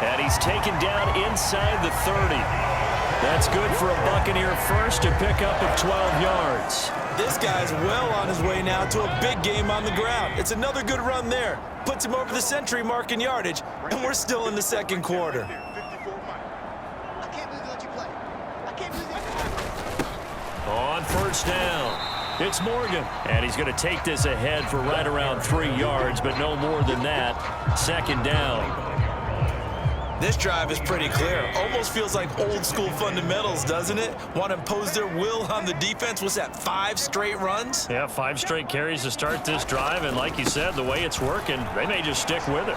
And he's taken down inside the 30. That's good for a Buccaneer first to pick up of 12 yards. This guy's well on his way now to a big game on the ground. It's another good run there. Puts him over the century mark in yardage, and we're still in the second quarter. On first down, it's Morgan. And he's going to take this ahead for right around 3 yards, but no more than that. Second down. This drive is pretty clear. Almost feels like old school fundamentals, doesn't it? Want to impose their will on the defense. Was that 5 straight runs? Yeah, 5 straight carries to start this drive. And like you said, the way it's working, they may just stick with it.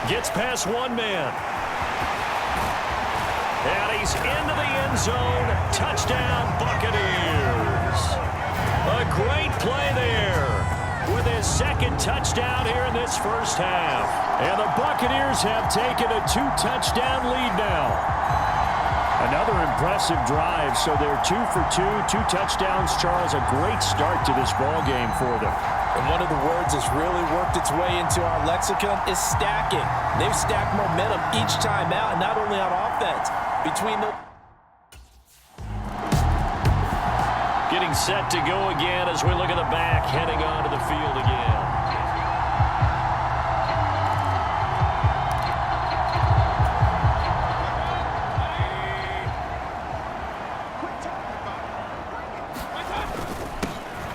Gets past one man. And he's into the end zone. Touchdown, Buccaneers. A great play there with his second touchdown here in this first half. And the Buccaneers have taken a 2-touchdown lead now. Another impressive drive, so they're 2 for 2, 2 touchdowns. Charles, a great start to this ball game for them. And one of the words that's really worked its way into our lexicon is stacking. They've stacked momentum each time out, and not only on offense. Getting set to go again as we look at the back, heading onto the field again.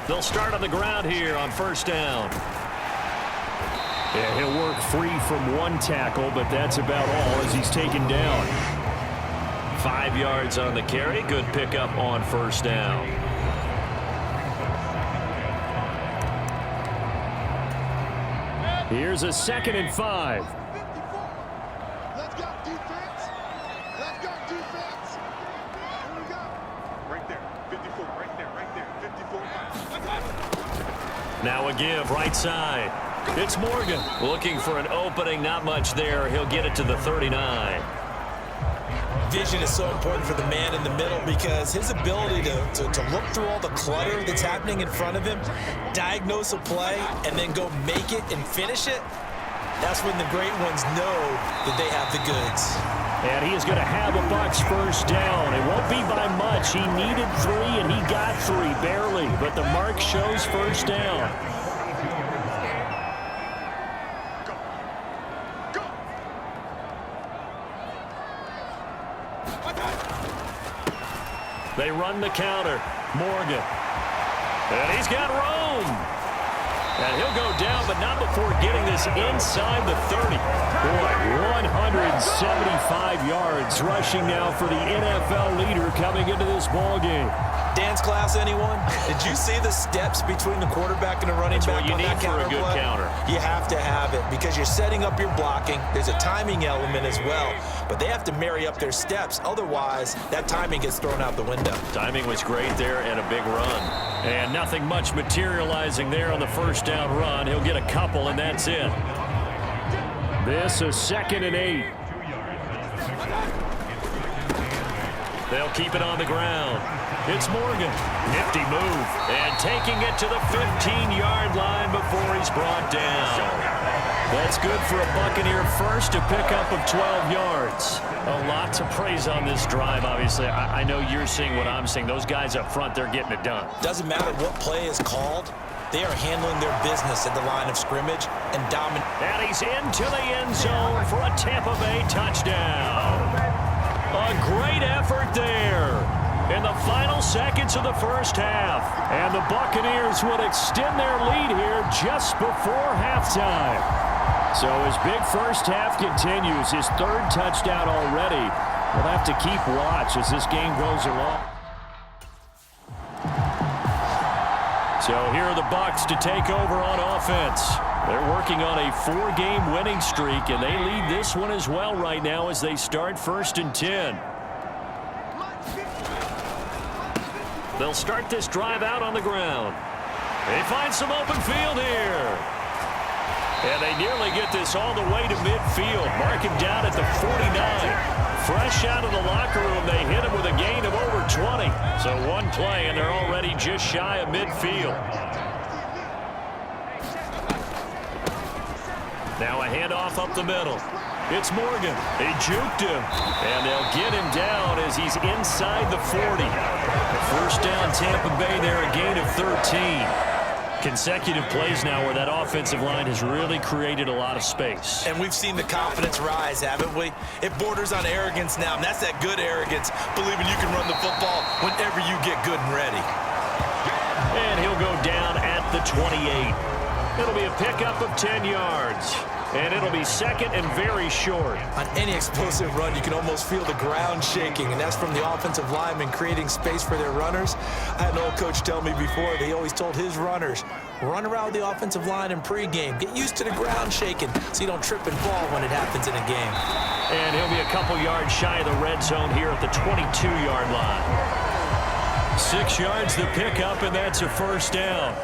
They'll start on the ground here on first down. Yeah, he'll work free from one tackle, but that's about all as he's taken down. 5 yards on the carry. Good pickup on first down. Here's a 2nd and 5. Let's go, defense. Let's go, defense. Here we go. Right there. 54. Right there. 54. Now a give right side. It's Morgan looking for an opening. Not much there. He'll get it to the 39. Vision is so important for the man in the middle because his ability to look through all the clutter that's happening in front of him, diagnose a play, and then go make it and finish it, that's when the great ones know that they have the goods. And he is going to have a Bucs first down. It won't be by much. He needed 3, and he got 3, barely. But the mark shows first down. They run the counter. Morgan. And he's got room. And he'll go down, but not before getting this inside the 30. Boy, 175 yards rushing now for the NFL leader coming into this ball game. Dance class, anyone? Did you see the steps between the quarterback and the running back? That's what you need for a good counter. You have to have it because you're setting up your blocking. There's a timing element as well, but they have to marry up their steps. Otherwise, that timing gets thrown out the window. Timing was great there and a big run. And nothing much materializing there on the first down run. He'll get a couple, and that's it. This is 2nd and 8. They'll keep it on the ground. It's Morgan. Nifty move. And taking it to the 15-yard line before he's brought down. That's good for a Buccaneer first to pick up of 12 yards. A lot to praise on this drive, obviously. I know you're seeing what I'm seeing. Those guys up front, they're getting it done. Doesn't matter what play is called. They are handling their business at the line of scrimmage and dominant. And he's into the end zone for a Tampa Bay touchdown. A great effort there in the final seconds of the first half. And the Buccaneers would extend their lead here just before halftime. So his big first half continues. His 3rd touchdown already. We'll have to keep watch as this game goes along. So here are the Bucs to take over on offense. They're working on a 4-game winning streak, and they lead this one as well right now as they start 1st and 10. They'll start this drive out on the ground. They find some open field here. And they nearly get this all the way to midfield. Mark him down at the 49. Fresh out of the locker room, they hit him with a gain of over 20. So one play, and they're already just shy of midfield. Now a handoff up the middle. It's Morgan. He juked him. And they'll get him down as he's inside the 40. First down, Tampa Bay there, a gain of 13. Consecutive plays now where that offensive line has really created a lot of space. And we've seen the confidence rise, haven't we? It borders on arrogance now, and that's that good arrogance, believing you can run the football whenever you get good and ready. And he'll go down at the 28. It'll be a pickup of 10 yards. And it'll be second and very short. On any explosive run, you can almost feel the ground shaking, and that's from the offensive linemen creating space for their runners. I had an old coach tell me before, they always told his runners, run around the offensive line in pregame. Get used to the ground shaking so you don't trip and fall when it happens in a game. And he'll be a couple yards shy of the red zone here at the 22-yard line. 6 yards the pickup, and that's a first down.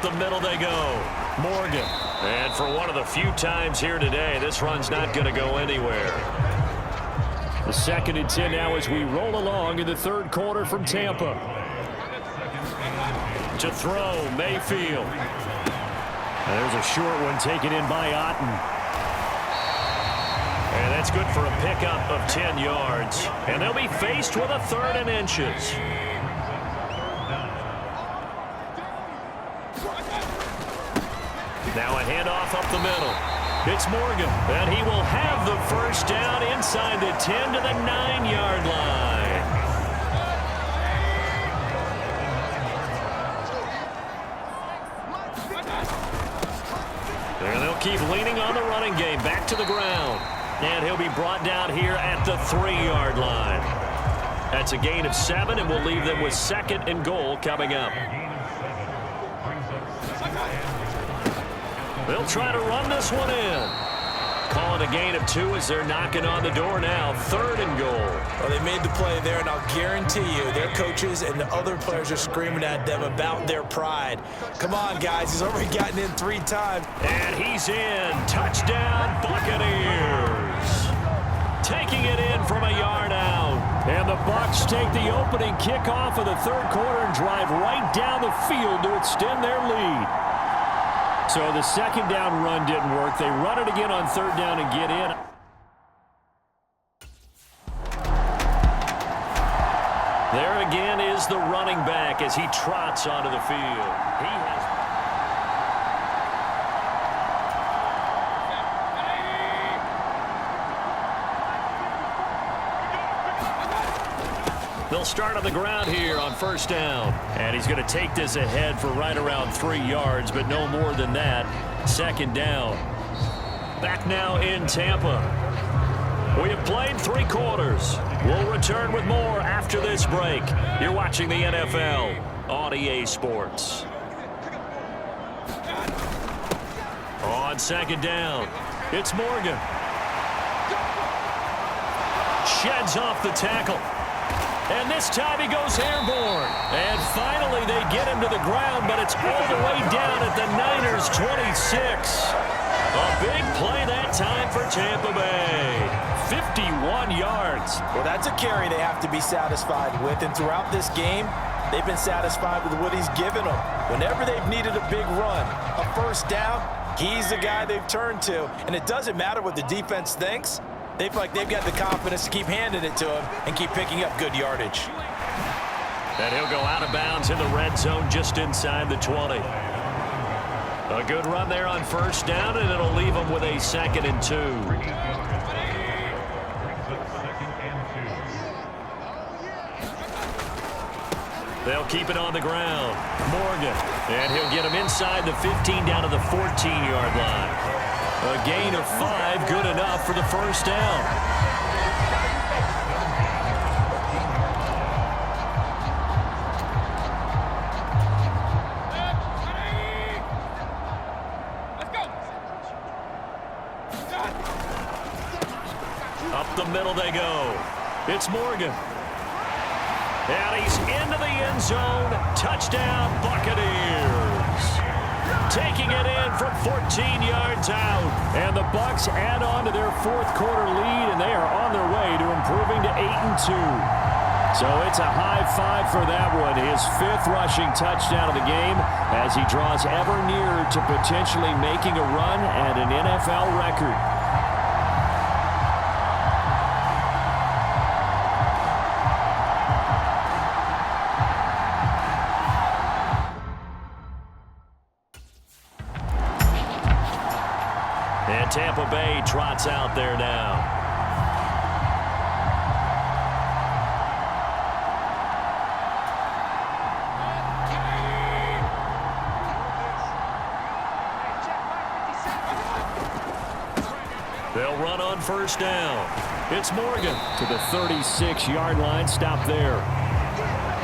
The middle they go. Morgan. And for one of the few times here today, this run's not going to go anywhere. The 2nd and 10 now as we roll along in the third quarter from Tampa. To throw, Mayfield. And there's a short one taken in by Otten. And that's good for a pickup of 10 yards. And they'll be faced with a 3rd and inches. Now a handoff up the middle. It's Morgan, and he will have the first down inside the 10 to the 9-yard line. And they'll keep leaning on the running game. Back to the ground. And he'll be brought down here at the 3-yard line. That's a gain of 7, and we'll leave them with 2nd and goal coming up. They'll try to run this one in. Call it a gain of 2 as they're knocking on the door now. 3rd and goal. Well, they made the play there, and I'll guarantee you their coaches and the other players are screaming at them about their pride. Come on, guys. He's already gotten in 3 times. And he's in. Touchdown, Buccaneers. Taking it in from a yard out. And the Bucs take the opening kickoff of the third quarter and drive right down the field to extend their lead. So the second down run didn't work. They run it again on 3rd down and get in. There again is the running back as he trots onto the field. They'll start on the ground here on 1st down. And he's going to take this ahead for right around 3 yards, but no more than that. 2nd down. Back now in Tampa. We have played 3 quarters. We'll return with more after this break. You're watching the NFL on EA Sports. On 2nd down, it's Morgan. Sheds off the tackle. And this time he goes airborne. And finally they get him to the ground, but it's all the way down at the Niners' 26. A big play that time for Tampa Bay. 51 yards. Well, that's a carry they have to be satisfied with. And throughout this game, they've been satisfied with what he's given them. Whenever they've needed a big run, a 1st down, he's the guy they've turned to. And it doesn't matter what the defense thinks. They feel like they've got the confidence to keep handing it to him and keep picking up good yardage. And he'll go out of bounds in the red zone just inside the 20. A good run there on 1st down, and it'll leave him with a 2nd and 2. They'll keep it on the ground. Morgan. And he'll get him inside the 15 down to the 14-yard line. A gain of 5, good enough for the 1st down. Up the middle they go. It's Morgan. And he's into the end zone. Touchdown, Buccaneers. Taking it in from 14 yards out. And the Bucs add on to their 4th quarter lead, and they are on their way to improving to 8-2. So it's a high five for that one. His 5th rushing touchdown of the game as he draws ever nearer to potentially making a run at an NFL record. And Tampa Bay trots out there now. They'll run on first down. It's Morgan to the 36-yard line. Stop there.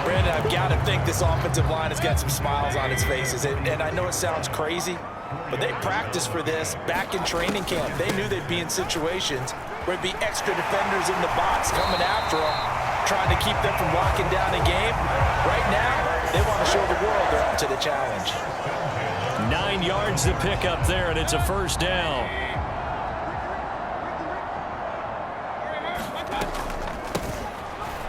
Brandon, I've got to think this offensive line has got some smiles on its faces. And I know it sounds crazy, but they practiced for this back in training camp. They knew they'd be in situations where there'd be extra defenders in the box coming after them, trying to keep them from locking down a game. Right now, they want to show the world they're up to the challenge. 9 yards to pick up there, and it's a first down.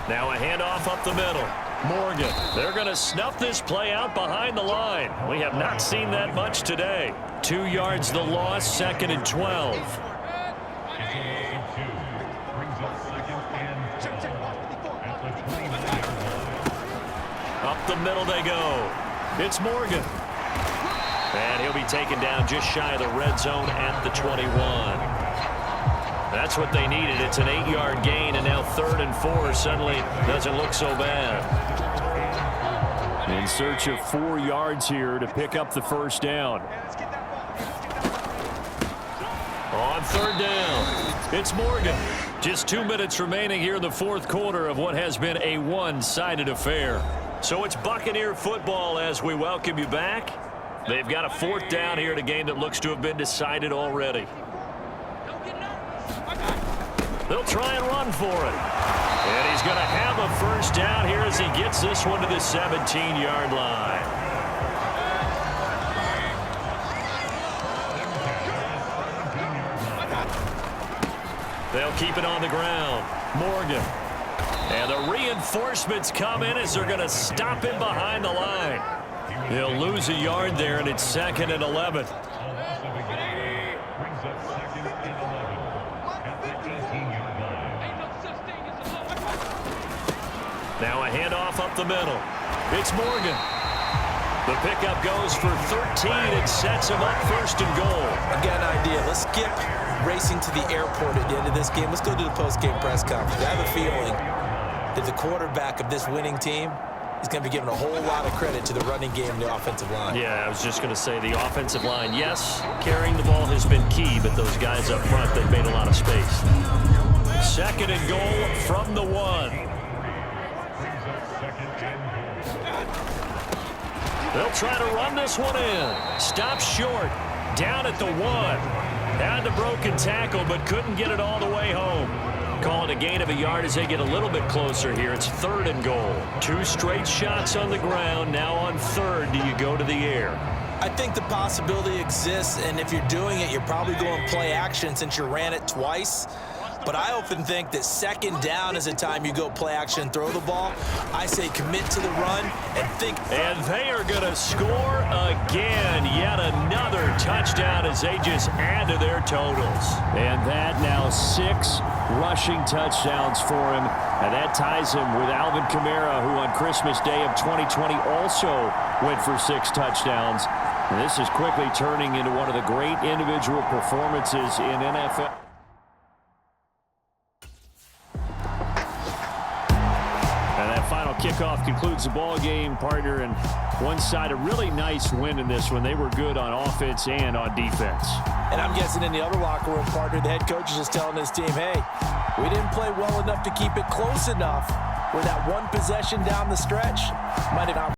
Now a handoff up the middle. Morgan. They're going to snuff this play out behind the line. We have not seen that much today. 2 yards the loss, 2nd and 12. Up the middle they go. It's Morgan. And he'll be taken down just shy of the red zone at the 21. That's what they needed. It's an 8-yard gain, and now 3rd and 4 suddenly doesn't look so bad. In search of 4 yards here to pick up the first down. On 3rd down, it's Morgan. Just 2 minutes remaining here in the 4th quarter of what has been a one-sided affair. So it's Buccaneer football as we welcome you back. They've got a 4th down here in a game that looks to have been decided already. They'll try and run for it. And he's going to have a first down here as he gets this one to the 17-yard line. They'll keep it on the ground. Morgan. And the reinforcements come in as they're going to stop him behind the line. He'll lose a yard there, and it's 2nd and 11. Now a handoff up the middle. It's Morgan. The pickup goes for 13 and sets him up 1st and goal. I've got an idea. Let's skip racing to the airport at the end of this game. Let's go to the post-game press conference. I have a feeling that the quarterback of this winning team is going to be given a whole lot of credit to the running game and the offensive line. Yeah, I was just going to say the offensive line, yes, carrying the ball has been key, but those guys up front, they've made a lot of space. 2nd and goal from the 1. They'll try to run this one in. Stops short. Down at the 1. Had the broken tackle, but couldn't get it all the way home. Calling a gain of a yard as they get a little bit closer here. It's 3rd and goal. 2 straight shots on the ground. Now on 3rd, do you go to the air? I think the possibility exists, and if you're doing it, you're probably going play action since you ran it twice. But I often think that 2nd down is a time you go play action and throw the ball. I say commit to the run and think. And they are going to score again. Yet another touchdown as they just add to their totals. And that now 6 rushing touchdowns for him. And that ties him with Alvin Kamara, who on Christmas Day of 2020 also went for 6 touchdowns. And this is quickly turning into one of the great individual performances in NFL. Final kickoff concludes the ball game, partner, and one side a really nice win in this one. They were good on offense and on defense. And I'm guessing in the other locker room, partner, the head coach is just telling his team, hey, we didn't play well enough to keep it close enough with that one possession down the stretch. Might have